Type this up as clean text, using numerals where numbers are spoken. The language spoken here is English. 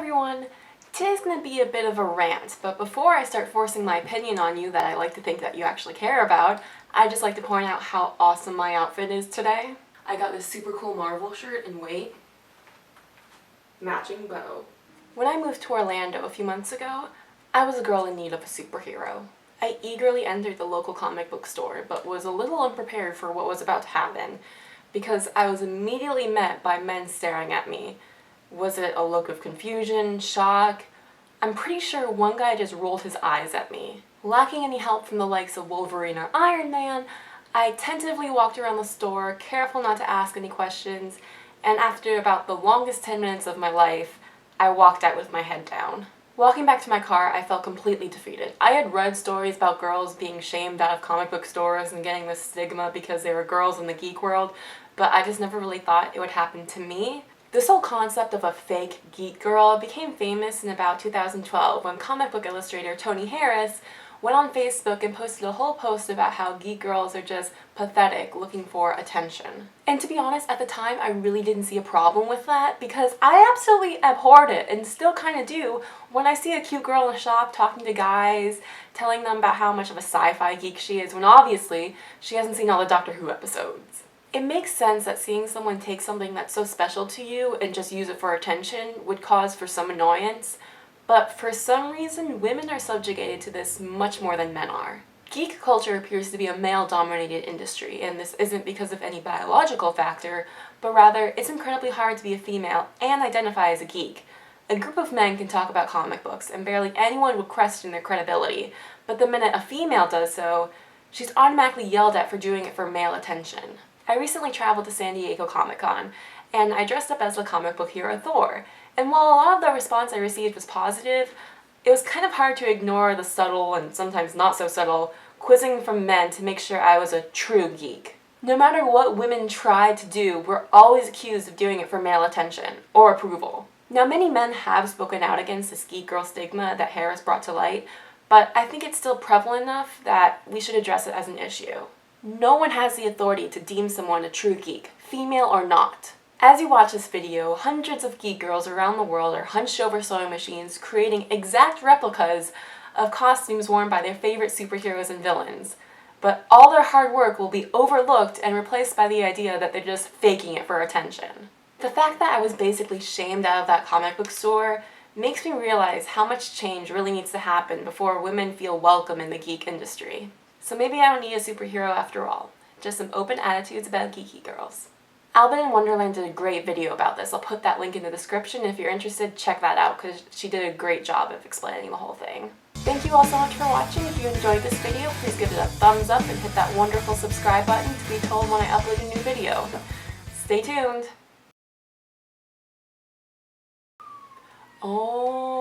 everyone! Today's going to be a bit of a rant, but before I start forcing my opinion on you that I like to think that you actually care about, I'd just like to point out how awesome my outfit is today. I got this super cool Marvel shirt and wait, matching bow. When I moved to Orlando a few months ago, I was a girl in need of a superhero. I eagerly entered the local comic book store, but was a little unprepared for what was about to happen, because I was immediately met by men staring at me. Was it a look of confusion, shock? I'm pretty sure one guy just rolled his eyes at me. Lacking any help from the likes of Wolverine or Iron Man, I tentatively walked around the store, careful not to ask any questions, and after about the longest 10 minutes of my life, I walked out with my head down. Walking back to my car, I felt completely defeated. I had read stories about girls being shamed out of comic book stores and getting this stigma because they were girls in the geek world, but I just never really thought it would happen to me. This whole concept of a fake geek girl became famous in about 2012 when comic book illustrator Tony Harris went on Facebook and posted a whole post about how geek girls are just pathetic, looking for attention. And to be honest, at the time, I really didn't see a problem with that because I absolutely abhorred it and still kind of do when I see a cute girl in a shop talking to guys, telling them about how much of a sci-fi geek she is when obviously she hasn't seen all the Doctor Who episodes. It makes sense that seeing someone take something that's so special to you and just use it for attention would cause for some annoyance, but for some reason, women are subjugated to this much more than men are. Geek culture appears to be a male-dominated industry, and this isn't because of any biological factor, but rather it's incredibly hard to be a female and identify as a geek. A group of men can talk about comic books, and barely anyone would question their credibility, but the minute a female does so, she's automatically yelled at for doing it for male attention. I recently traveled to San Diego Comic-Con, and I dressed up as the comic book hero Thor. And while a lot of the response I received was positive, it was kind of hard to ignore the subtle, and sometimes not so subtle, quizzing from men to make sure I was a true geek. No matter what women tried to do, we're always accused of doing it for male attention, or approval. Now, many men have spoken out against this geek girl stigma that Harris brought to light, but I think it's still prevalent enough that we should address it as an issue. No one has the authority to deem someone a true geek, female or not. As you watch this video, hundreds of geek girls around the world are hunched over sewing machines creating exact replicas of costumes worn by their favorite superheroes and villains. But all their hard work will be overlooked and replaced by the idea that they're just faking it for attention. The fact that I was basically shamed out of that comic book store makes me realize how much change really needs to happen before women feel welcome in the geek industry. So maybe I don't need a superhero after all, just some open attitudes about geeky girls. albinwonderland did a great video about this. I'll put that link in the description. If you're interested, check that out because she did a great job of explaining the whole thing. Thank you all so much for watching. If you enjoyed this video, please give it a thumbs up and hit that wonderful subscribe button to be told when I upload a new video. Stay tuned! Oh.